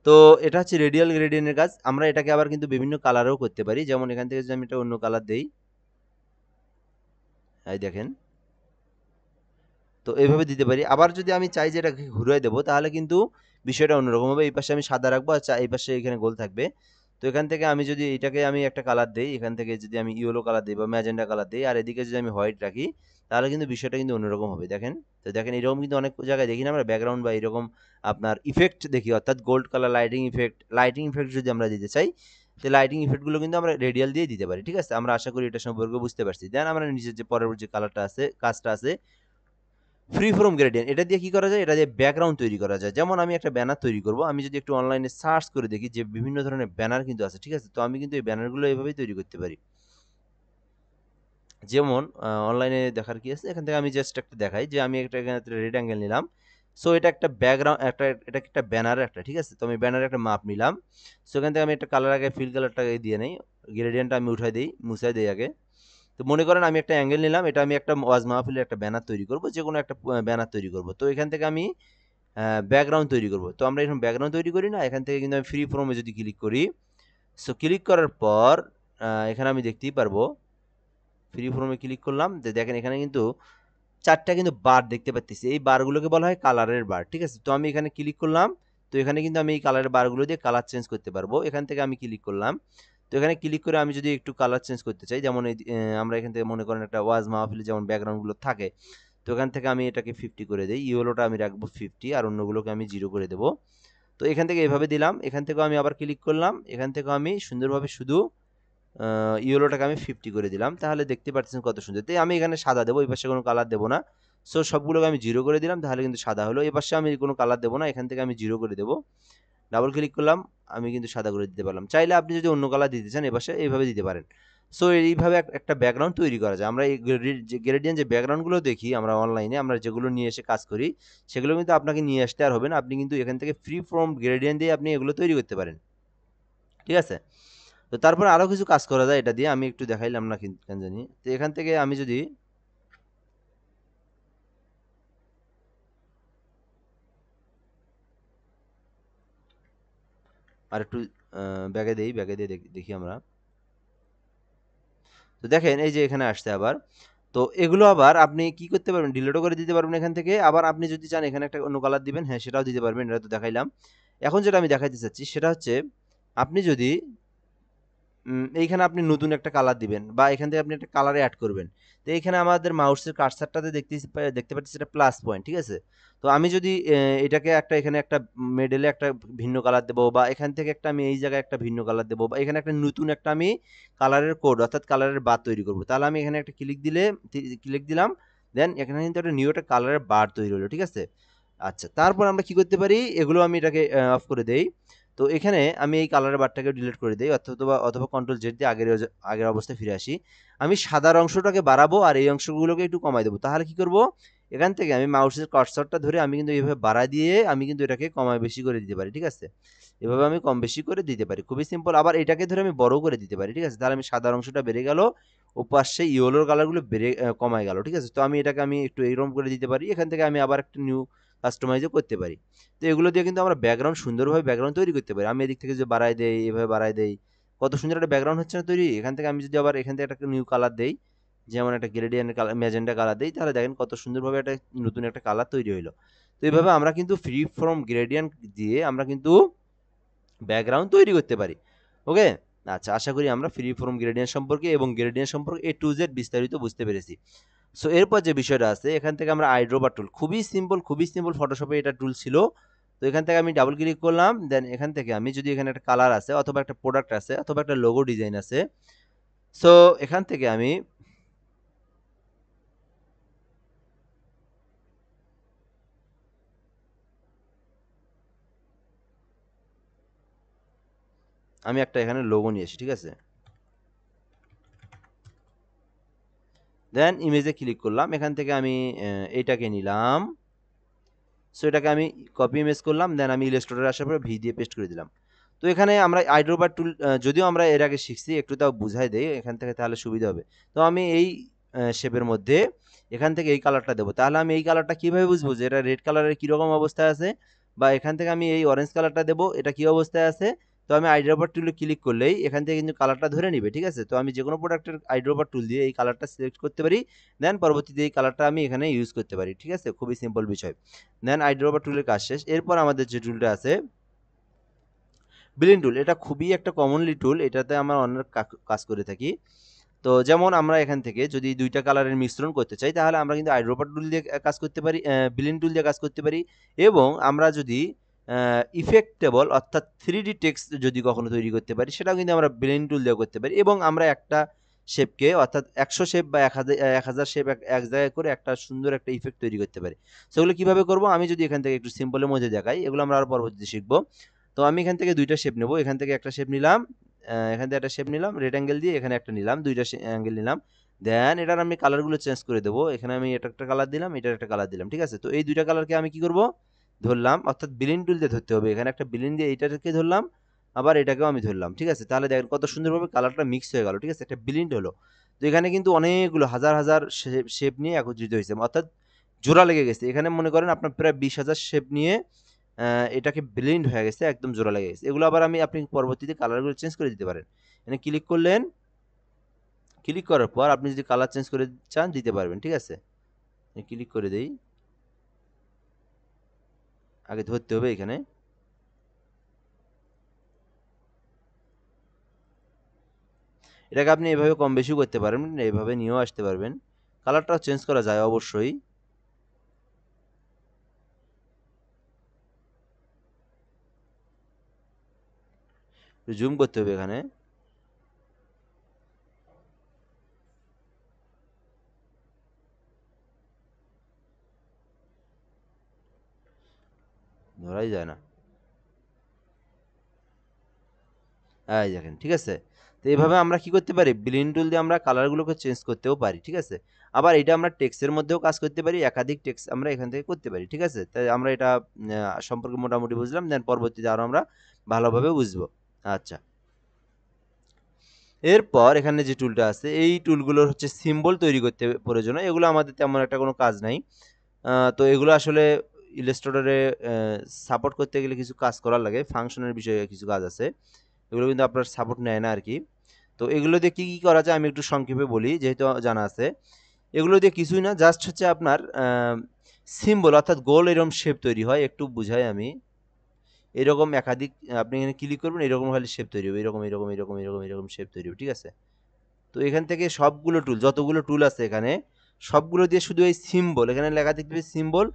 তো এটা হচ্ছে রেডিয়াল গ্রেডিয়েন্টের কাজ। আমরা এটাকে আবার কিন্তু বিভিন্ন কালারেও করতে পারি, যেমন এখান থেকে যদি আমি একটা অন্য কালার দেই, এই দেখেন। তো এইভাবে দিতে পারি। আবার যদি আমি চাই যে এটাকে ঘুরিয়ে দেবো, তাহলে কিন্তু বিষয়টা অন্যরকম হবে। এই পাশে আমি সাদা রাখবো, আর এই পাশে এখানে গোল থাকবে। তো এখান থেকে আমি যদি এটাকে আমি একটা কালার দেই, এখান থেকে যদি আমি ইয়েলো কালার দিই বা ম্যাজেন্ডা কালার দিই, আর এদিকে যদি আমি হোয়াইট রাখি, তাহলে কিন্তু বিষয়টা কিন্তু অন্যরকম হবে। দেখেন, তো দেখেন এরকম কিন্তু অনেক জায়গায় দেখি না আমরা ব্যাকগ্রাউন্ড বা এরকম আপনার ইফেক্ট দেখি, অর্থাৎ গোল্ড কালার লাইটিং ইফেক্ট যদি আমরা দিতে চাই, তো লাইটিং ইফেক্টগুলো কিন্তু আমরা রেডিয়াল দিয়ে দিতে পারি। ঠিক আছে, আমরা আশা করি এটা সম্পর্কে বুঝতে পারছি। দেন আমরা নিচের যে পরের যে কালারটা আছে, কাজটা আছে ফ্রি ফর্ম গ্রেডিয়েন্ট, এটা দিয়ে কি করা যায়, এটা দিয়ে ব্যাকগ্রাউন্ড তৈরি করা যায়। যেমন আমি একটা ব্যানার তৈরি করব, আমি যদি একটু অনলাইনে সার্চ করে দেখি যে বিভিন্ন ধরনের ব্যানার কিন্তু আছে। ঠিক আছে, তো আমি কিন্তু এই ব্যানারগুলো এভাবেই তৈরি করতে পারি। যেমন অনলাইনে দেখার কি আছে, এখান থেকে আমি জাস্ট একটা দেখাই যে আমি একটা এখানে রেড অ্যাঙ্গেল নিলাম। সো এটা একটা ব্যাকগ্রাউন্ড, এটা একটা ব্যানার একটা, ঠিক আছে। তো আমি ব্যানারের একটা মাপ নিলাম। সো এখান থেকে আমি একটা কালার আগে ফিল কালারটাকে দিয়ে নেই, গ্রেডিয়েন্টটা আমি উঠাই দিই, মুছাই দিই আগে। তো মনে করেন আমি একটা অ্যাঙ্গেল নিলাম, এটা আমি একটা ওয়াজ মাহফিলের একটা ব্যানার তৈরি করব, যে কোনো একটা ব্যানার তৈরি করব। তো এখান থেকে আমি ব্যাকগ্রাউন্ড তৈরি করব। তো আমরা এখন ব্যাকগ্রাউন্ড তৈরি করি না, এখান থেকে কিন্তু আমি ফ্রি ফর্মে যদি ক্লিক করি, সো ক্লিক করার পর এখানে আমি দেখতেই পারবো, ফ্রি ফর্মে ক্লিক করলাম, দেখেন এখানে কিন্তু চারটা কিন্তু বার দেখতে পাচ্ছি, এই বারগুলোকে বলা হয় কালারের বার। ঠিক আছে, তো আমি এখানে ক্লিক করলাম, তো এখানে কিন্তু আমি এই কালারের বারগুলো দিয়ে কালার চেঞ্জ করতে পারবো। এখান থেকে আমি ক্লিক করলাম, তো এখানে ক্লিক করে আমি যদি একটু কালার চেঞ্জ করতে চাই, যেমন আমরা এখান থেকে মনে করেন একটা ওয়াজ মাহফিলে যেমন ব্যাকগ্রাউন্ডগুলো থাকে, তো এখান থেকে আমি এটাকে 50 করে দিই, ইয়েলোটা আমি রাখবো 50 আর অন্যগুলোকে আমি 0 করে দেবো। তো এখান থেকে এভাবে দিলাম, এখান থেকেও আমি আবার ক্লিক করলাম, এখান থেকেও আমি সুন্দরভাবে শুধু ইয়েলোটাকে আমি 50 করে দিলাম, তাহলে দেখতে পাচ্ছেন কত সুন্দর। তাই আমি এখানে সাদা দেবো, এই পাশে কোনো কালার দেবো না। সো সবগুলোকে আমি 0 করে দিলাম, তাহলে কিন্তু সাদা হলো। এই পাশে আমি কোনো কালার দেবো না, এখান থেকে আমি 0 করে দেবো, ডাবল ক্লিক করলাম, আমি কিন্তু সাদা করে দিতে পারলাম। চাইলে আপনি যদি অন্য কালার দিতে চান, এপাশে এইভাবে দিতে পারেন। সো এইভাবে একটা ব্যাকগ্রাউন্ড তৈরি করা যায়। আমরা এই গ্রেডিয়েন্ট যে ব্যাকগ্রাউন্ডগুলো দেখি আমরা অনলাইনে, আমরা যেগুলো নিয়ে এসে কাজ করি, সেগুলো কিন্তু আপনাকে নিয়ে আসতে আর হবে না, আপনি কিন্তু এখান থেকে ফ্রি ফর্ম গ্রেডিয়েন্ট দিয়ে আপনি এগুলো তৈরি করতে পারেন। ঠিক আছে, তো তারপর আরো কিছু কাজ করা যায় এটা দিয়ে, আমি একটু দেখাইলাম না কিন্তু কেন জানি। তো এখান থেকে আমি যদি আর একটু ব্যাগে দেই, ব্যাগে দিয়ে দেখি আমরা। তো দেখেন এই যে এখানে আসছে আবার, তো এগুলো আবার আপনি কি করতে পারবেন, ডিলিটও করে দিতে পারবেন এখান থেকে। আবার আপনি যদি চান এখানে একটা অন্য কালার দিবেন, হ্যাঁ সেটাও দিতে পারবেন, এটা তো দেখাইলাম। এখন যেটা আমি দেখাইতে চাচ্ছি সেটা হচ্ছে, আপনি যদি এইখানে আপনি নতুন একটা কালার দিবেন বা এখান থেকে আপনি একটা কালারে অ্যাড করবেন, তো এইখানে আমাদের মাউসের কার্সারটাতে দেখতে পাচ্ছি এটা প্লাস পয়েন্ট। ঠিক আছে, তো আমি যদি এটাকে একটা এখানে একটা মেডেলে একটা ভিন্ন কালার দেবো, বা এখান থেকে একটা আমি এই জায়গায় একটা ভিন্ন কালার দেবো, বা এখানে একটা নতুন একটা আমি কালারের কোড অর্থাৎ কালারের বার তৈরি করবো, তাহলে আমি এখানে একটা ক্লিক দিলাম, দেন এখানে কিন্তু একটা নিউ একটা কালারের বার তৈরি হলো। ঠিক আছে, আচ্ছা তারপর আমরা কি করতে পারি, এগুলো আমি এটাকে অফ করে দেই। তো এখানে আমি এই কালারের বারটাকে ডিলিট করে দিই, অথবা কন্ট্রোল জেড দিয়ে আগের অবস্থায় ফিরে আসি। আমি সাদার অংশটাকে বাড়াবো আর এই অংশগুলোকে একটু কমাই দেবো। তাহলে কি করব, এখান থেকে আমি মাউসের কার্সরটা ধরে আমি কিন্তু এইভাবে বাড়ায় দিয়ে আমি কিন্তু এটাকে কমায় বেশি করে দিতে পারি। ঠিক আছে, এভাবে আমি কম বেশি করে দিতে পারি, খুবই সিম্পল। আবার এটাকে ধরে আমি বড় করে দিতে পারি। ঠিক আছে, তাহলে আমি সাদার অংশটা বেড়ে গেল, ও পাশে ইয়েলোর কালারগুলো কমায় গেল। ঠিক আছে, তো আমি এটাকে আমি একটু এইরকম করে দিতে পারি। এখান থেকে আমি আবার একটা নিউ কাস্টমাইজও করতে পারি। তো এগুলো দিয়ে কিন্তু আমরা ব্যাকগ্রাউন্ড সুন্দরভাবে ব্যাকগ্রাউন্ড তৈরি করতে পারি। আমি এদিক থেকে যে বাড়াই দেই, এভাবে বাড়াই দেই, কত সুন্দর একটা ব্যাকগ্রাউন্ড হচ্ছে না তৈরি। এখান থেকে আমি যদি আবার এখান থেকে একটা নিউ কালার দেই, যেমন একটা গ্রেডিয়েন্ট কালার ম্যাজেন্টা কালার দেই, তাহলে দেখেন কত সুন্দরভাবে একটা নতুন একটা কালার তৈরি হইলো। তো এইভাবে আমরা কিন্তু ফ্রি ফর্ম গ্রেডিয়েন্ট দিয়ে আমরা কিন্তু ব্যাকগ্রাউন্ড তৈরি করতে পারি। ওকে, আচ্ছা আশা করি আমরা ফ্রি ফর্ম গ্রেডিয়েন্ট সম্পর্কে এবং গ্রেডিয়েন্ট সম্পর্কে A to Z বিস্তারিত বুঝতে পেরেছি। সো এরপর যে বিষয়টা আছে, এখান থেকে আমরা আইড্রোবার টুল, খুবই সিম্পল ফটোশপে এটা টুল ছিল। তো এখান থেকে আমি ডাবল ক্লিক করলাম, দেন এখান থেকে আমি যদি এখানে একটা কালার আছে অথবা একটা প্রোডাক্ট আছে অথবা একটা লোগো ডিজাইন আছে, সো এখান থেকে আমি একটা এখানে লোগো নিয়ে আসি। ঠিক আছে, দেন ইমেজে ক্লিক করলাম, এখান থেকে আমি এইটাকে নিলাম। সো এটাকে আমি কপি ইমেজ করলাম, দেন আমি ইলাস্ট্রেটরে আসার পরে ভি দিয়ে পেস্ট করে দিলাম। তো এখানে আমরা আইড্রোবার টুল যদিও আমরা এর আগে শিখছি, একটু তাও বুঝাই দেই এখান থেকে, তাহলে সুবিধা হবে। তো আমি এই শেপের মধ্যে এখান থেকে এই কালারটা দেবো, তাহলে আমি এই কালারটা কিভাবে বুঝবো যে এটা রেড কালারের কীরকম অবস্থায় আছে, বা এখান থেকে আমি এই অরেঞ্জ কালারটা দেবো এটা কী অবস্থায় আছে। তো আমি আইড্রোবার টুলে ক্লিক করলেই এখান থেকে কিন্তু কালারটা ধরে নিবে। ঠিক আছে, তো আমি যে কোনো প্রোডাক্টের আইড্রোবার টুল দিয়ে এই কালারটা সিলেক্ট করতে পারি, দেন পরবর্তীতে এই কালারটা আমি এখানে ইউজ করতে পারি। ঠিক আছে, খুবই সিম্পল বিষয়। দেন আইড্রোবার টুলের কাজ শেষ। এরপর আমাদের যে টুলটা আছে ব্লেন্ড টুল এটা খুবই একটা কমনলি টুল, এটাতে আমরা অনেক কাজ করে থাকি। তো যেমন আমরা এখান থেকে যদি দুইটা কালারের মিশ্রণ করতে চাই তাহলে আমরা কিন্তু আইড্রোপার টুল দিয়ে কাজ করতে পারি, ব্লেন্ড টুল দিয়ে কাজ করতে পারি। এবং আমরা যদি ইফেক্টেবল অর্থাৎ 3D টেক্সট যদি কখনো তৈরি করতে পারি সেটাও কিন্তু আমরা ব্লেন্ড টুল দিয়ে করতে পারি। এবং আমরা একটা শেপকে অর্থাৎ 100 শেপ বা 1000 শেপ এক জায়গায় করে একটা সুন্দর একটা ইফেক্ট তৈরি করতে পারি। সেগুলো কিভাবে করব আমি যদি এখান থেকে একটু সিম্পলের মধ্যে দেখাই, এগুলো আমরা আরো পরবর্তীতে শিখবো। তো আমি এখান থেকে দুইটা শেপ নেব, এখান থেকে একটা শেপ নিলাম, এখান থেকে একটা শেপ নিলাম রেড অ্যাঙ্গেল দিয়ে, এখানে একটা নিলাম, দুইটা অ্যাঙ্গেল নিলাম। দেন এটার আমি কালারগুলো চেঞ্জ করে দেবো, এখানে আমি এটা একটা কালার দিলাম, এটার একটা কালার দিলাম, ঠিক আছে। তো এই দুইটা কালারকে আমি কি করব, ধরলাম, অর্থাৎ ব্লেন্ড টুল দিয়ে ধরতে হবে, এখানে একটা ব্লেন্ড দিয়ে এইটাকে ধরলাম, আবার এটাকেও আমি ধরলাম, ঠিক আছে। তাহলে দেখেন কত সুন্দরভাবে কালারটা মিক্স হয়ে গেল, ঠিক আছে, একটা ব্লেন্ড হলো। তো এখানে কিন্তু অনেকগুলো হাজার হাজার শেপ নিয়ে একত্রিত হয়েছে, অর্থাৎ জোড়া লেগে গেছে। এখানে মনে করেন আপনার প্রায় 20,000 শেপ নিয়ে এটাকে ব্লেন্ড হয়ে গেছে, একদম জোড়া লেগে গেছে। এগুলো আবার আপনি পরবর্তীতে কালারগুলো চেঞ্জ করে দিতে পারেন। এখানে ক্লিক করলেন, ক্লিক করার পর আপনি যদি কালার চেঞ্জ করে চান দিতে পারবেন, ঠিক আছে। ক্লিক করে দেই, আগে ধরতে হবে এখানে। এটাকে আপনি এভাবে কম বেশিও করতে পারবেন, এভাবে নিয়েও আসতে পারবেন, কালারটাও চেঞ্জ করা যায় অবশ্যই। জুম করতে হবে এখানে, ধরাই যায় না, এই দেখেন, ঠিক আছে। তো এইভাবে আমরা কি করতে পারি, ব্লেন্ড টুল দিয়ে আমরা কালারগুলোকে চেঞ্জ করতেও পারি, ঠিক আছে। আবার এটা আমরা টেক্সটের মধ্যেও কাজ করতে পারি, একাধিক টেক্সট আমরা এখান থেকে করতে পারি, ঠিক আছে। তাই আমরা এটা সম্পর্কে মোটামুটি বুঝলাম, দেন পরবর্তীতে আরও আমরা ভালোভাবে বুঝবো। আচ্ছা, এরপর এখানে যে টুলটা আছে এই টুলগুলোর হচ্ছে সিম্বল তৈরি করতে প্রয়োজন হয়, এগুলো আমাদের তেমন একটা কোনো কাজ নাই। তো এগুলো আসলে ইলাস্ট্রেটরে সাপোর্ট করতে গেলে কিছু কাজ করার লাগে, ফাংশনের বিষয়ে কিছু কাজ আছে, এগুলো কিন্তু আপনার সাপোর্ট নেয় না আর কি। তো এগুলো দিয়ে কী কী করা যায় আমি একটু সংক্ষেপে বলি, যেহেতু জানা আছে। এগুলো দিয়ে কিছুই না, জাস্ট হচ্ছে আপনার সিম্বল অর্থাৎ গোল এরকম শেপ তৈরি হয়, একটু বুঝাই আমি। এরকম একাধিক আপনি এখানে ক্লিক করবেন, এরকম খালি শেপ তৈরি হবে, এরকম এরকম এরকম এরকম এরকম শেপ তৈরি হবে, ঠিক আছে। তো এখান থেকে সবগুলো টুল, যতগুলো টুল আছে এখানে সবগুলো দিয়ে শুধু এই সিম্বল, এখানে লেখা থাকবে সিম্বল,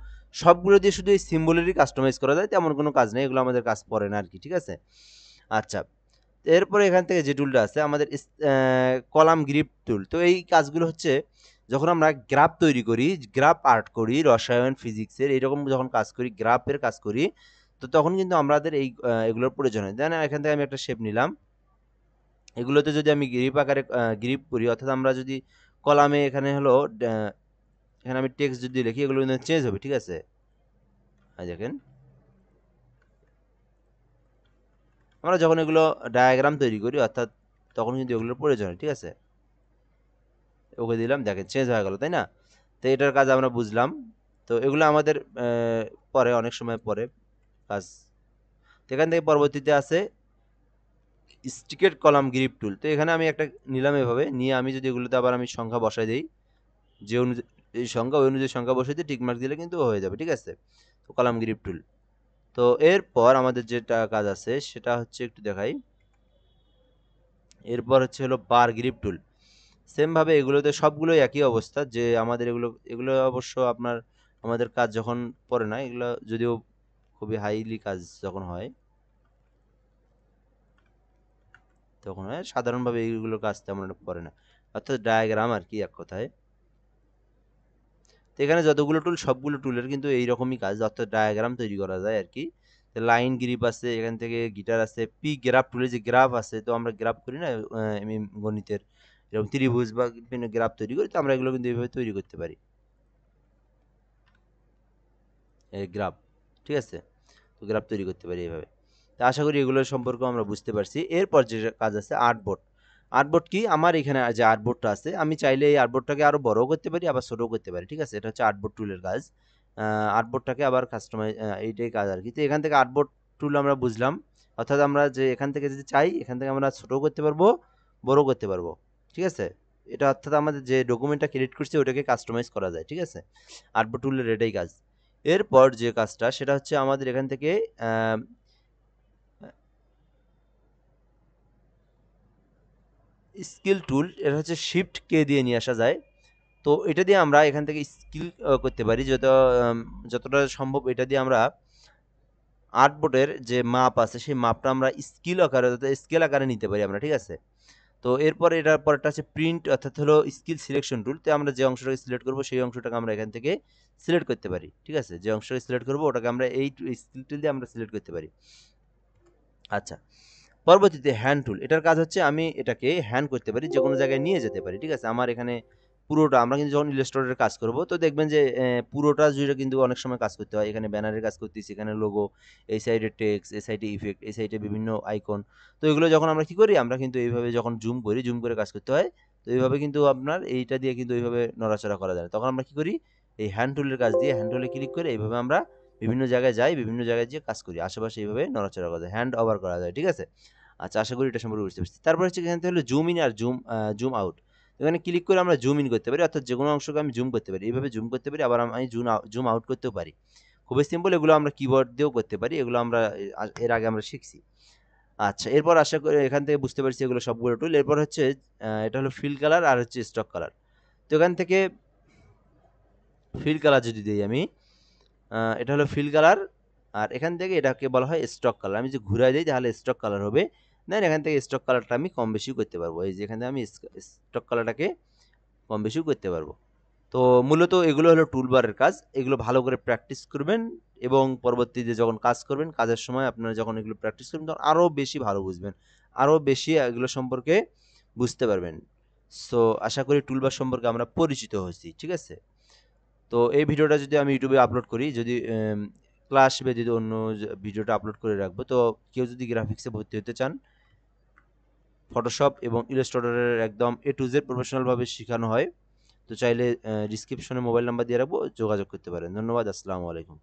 সবগুলো দিয়ে শুধু এই সিম্বলেরই কাস্টমাইজ করা যায়, তেমন কোনো কাজ নেই, এগুলো আমাদের কাজ পড়ে না আর কি, ঠিক আছে। আচ্ছা, এরপরে এখান থেকে যে টুলটা আছে আমাদের কলাম গ্রিপ টুল। তো এই কাজগুলো হচ্ছে যখন আমরা গ্রাফ তৈরি করি, গ্রাফ আর্ট করি, রসায়ন ফিজিক্সের এইরকম যখন কাজ করি, গ্রাফের কাজ করি, তো তখন কিন্তু আমাদের এই এগুলোর প্রয়োজন হয়। দেন এখান থেকে আমি একটা শেপ নিলাম, এগুলোতে যদি আমি গ্রিপ আকারে গ্রিপ করি, অর্থাৎ আমরা যদি কলামে এখানে হলো এখানে আমি টেক্সট যদি লিখি, এগুলো কিন্তু চেঞ্জ হবে, ঠিক আছে। দেখেন আমরা যখন এগুলো ডায়াগ্রাম তৈরি করি অর্থাৎ তখন কিন্তু এগুলোর প্রয়োজন হয়, ঠিক আছে। ওকে দিলাম, দেখেন চেঞ্জ হয়ে গেল, তাই না। তো এটার কাজ আমরা বুঝলাম। তো এগুলো আমাদের পরে অনেক সময় পরে কাজ। তো এখান থেকে পরবর্তীতে আছে স্টিকেট কলাম গ্রিপ টুল। তো এখানে আমি একটা নিলাম, এভাবে নিয়ে আমি যদি এগুলোতে আবার আমি সংখ্যা বসাই দিই, যে অনুযায়ী এই সংখ্যা ওই অনুযায়ী সংখ্যা বসিয়ে দিয়ে টিকমার্ক দিলে কিন্তু হয়ে যাবে, ঠিক আছে। তো কলাম গ্রিপ টুল। তো এরপর আমাদের যেটা কাজ আছে সেটা হচ্ছে একটু দেখাই, এরপর হচ্ছে হলো বার গ্রিপ টুল। সেমভাবে এগুলোতে সবগুলোই একই অবস্থা, যে আমাদের এগুলো এগুলো অবশ্য আপনার আমাদের কাজ যখন পড়ে না, এগুলো যদিও খুবই হাইলি কাজ যখন হয় তখন হয়, সাধারণভাবে এইগুলো কাজ তেমন একটা পড়ে না, অর্থাৎ ডায়াগ্রাম আর কি এক কথায়। তো এখানে যতগুলো টুল সবগুলো টুলের কিন্তু এইরকমই কাজ, অর্থাৎ ডায়াগ্রাম তৈরি করা যায় আর কি। লাইন গ্রিপ আছে, এখান থেকে গিটার আছে, পি গ্রাফ টুলে যে গ্রাফ আছে, তো আমরা গ্রাফ করি না এমনি গণিতের এরকম ত্রিভুজ বা বিভিন্ন গ্রাফ তৈরি করি, তো আমরা এগুলো কিন্তু এইভাবে তৈরি করতে পারি, এই গ্রাফ, ঠিক আছে। তো গ্রাফ তৈরি করতে পারি এইভাবে। তো আশা করি এগুলো সম্পর্কে আমরা বুঝতে পারছি। এরপর যে কাজ আছে আর্টবোর্ড। আর্টবোর্ড কি, আমার এখানে যে আর্টবোর্ডটা আছে আমি চাইলে এই আর্টবোর্ডটাকে আরো বড়ও করতে পারি আবার ছোটও করতে পারি, ঠিক আছে। এটা হচ্ছে আর্টবোর্ড টুলের কাজ। আর্টবোর্ডটাকে আবার কাস্টমাইজ, এইটাই কাজ আর কি। তো এখান থেকে আর্টবোর্ড টুল আমরা বুঝলাম, অর্থাৎ আমরা যে এখান থেকে যদি চাই এখান থেকে আমরা ছোটও করতে পারবো, বড়ও করতে পারবো, ঠিক আছে। এটা অর্থাৎ আমাদের যে ডকুমেন্টটা ক্রিয়েট করছি ওটাকে কাস্টমাইজ করা যায়, ঠিক আছে। আর্টবোর্ড টুলের এটাই কাজ। এরপর যে কাজটা সেটা হচ্ছে আমাদের এখান থেকে স্কিল টুল, এটা হচ্ছে শিফট কে দিয়ে নিয়ে আসা যায়। তো এটা দিয়ে আমরা এখান থেকে স্কিল করতে পারি যতটা সম্ভব। এটা দিয়ে আমরা আর্টবোর্ডের যে মাপ আছে সেই মাপটা আমরা স্কেল আকারে নিতে পারি আমরা, ঠিক আছে। তো এরপরে এটার পরেরটা হচ্ছে প্রিন্ট, অর্থাৎ হলো স্কিল সিলেকশন টুল। তো আমরা যে অংশটাকে সিলেক্ট করব সেই অংশটাকে আমরা এখান থেকে সিলেক্ট করতে পারি, ঠিক আছে। যে অংশটাকে সিলেক্ট করব ওটাকে আমরা এই স্কিল টুল দিয়ে আমরা সিলেক্ট করতে পারি। আচ্ছা, পরবর্তীতে হ্যান্ড টুল। এটার কাজ হচ্ছে আমি এটাকে হ্যান্ড করতে পারি, যে কোনো জায়গায় নিয়ে যেতে পারি, ঠিক আছে। আমার এখানে পুরোটা, আমরা কিন্তু যখন ইলাস্ট্রেটরের কাজ করব তো দেখবেন যে পুরোটা জুড়ে কিন্তু অনেক সময় কাজ করতে হয়। এখানে ব্যানারের কাজ করতেছি, এখানে লোগো, এই সাইডে টেক্সট, এই সাইডে ইফেক্ট, এই সাইডে বিভিন্ন আইকন। তো এগুলো যখন আমরা কি করি, আমরা কিন্তু এইভাবে যখন জুম করি, জুম করে কাজ করতে হয়। তো এইভাবে কিন্তু আপনার এইটা দিয়ে কিন্তু এইভাবে নড়াচড়া করা যায় না। তখন আমরা কি করি, এই হ্যান্ড টুলের কাজ দিয়ে হ্যান্ড টুলে ক্লিক করে এইভাবে আমরা বিভিন্ন জায়গায় যাই, বিভিন্ন জায়গায় যেয়ে কাজ করি, আশেপাশে এইভাবে নড়াচড়া করা যায়, হ্যান্ড ওভার করা যায়, ঠিক আছে। আচ্ছা, আশা করি এটা সম্পর্কে বুঝতে পারছি। তারপর হচ্ছে এখান থেকে হলো জুম ইন আর জুম আউট। এখানে ক্লিক করে আমরা জুম ইন করতে পারি, অর্থাৎ যেকোনো অংশকে আমি জুম করতে পারি, এইভাবে জুম করতে পারি, আবার আমি জুম আউট করতেও পারি। খুবই সিম্পল, এগুলো আমরা কিবোর্ড দিয়েও করতে পারি, এগুলো আমরা এর আগে আমরা শিখছি। আচ্ছা, এরপর আশা করি এখান থেকে বুঝতে পারছি এগুলো সবগুলো টুল। এরপর হচ্ছে এটা হলো ফিল কালার আর হচ্ছে স্টক কালার। তো এখান থেকে ফিল কালার যদি দিই আমি, এটা হলো ফিল কালার, আর এখান থেকে এটাকে বলা হয় স্টক কালার। আমি যদি ঘুরাই দিই তাহলে স্টক কালার হবে। দেন এখান থেকে স্টক কালারটা আমি কম বেশিও করতে পারবো, এই যে এখানে আমি স্টক কালারটাকে কম বেশিও করতে পারবো। তো মূলত এগুলো হলো টুলবারের কাজ, এগুলো ভালো করে প্র্যাকটিস করবেন, এবং পরবর্তীতে যখন কাজ করবেন, কাজের সময় আপনারা যখন এগুলো প্র্যাকটিস করবেন তখন আরও বেশি ভালো বুঝবেন, আরও বেশি এগুলো সম্পর্কে বুঝতে পারবেন। সো আশা করি টুলবার সম্পর্কে আমরা পরিচিত হয়েছি, ঠিক আছে। তো এই ভিডিওটা যদি আমি ইউটিউবে আপলোড করি, যদি ক্লাস বা যদি অন্য ভিডিওটা আপলোড করে রাখবো, তো কেউ যদি গ্রাফিক্সে ভর্তি হতে চান, ফটোশপ এবং ইলাস্ট্রেটরের একদম এ টু জেড প্রফেশনালভাবে শেখানো হয়, তো চাইলে ডিসক্রিপশনে মোবাইল নাম্বার দিয়ে রাখবো, যোগাযোগ করতে পারেন। ধন্যবাদ, আসসালামু আলাইকুম।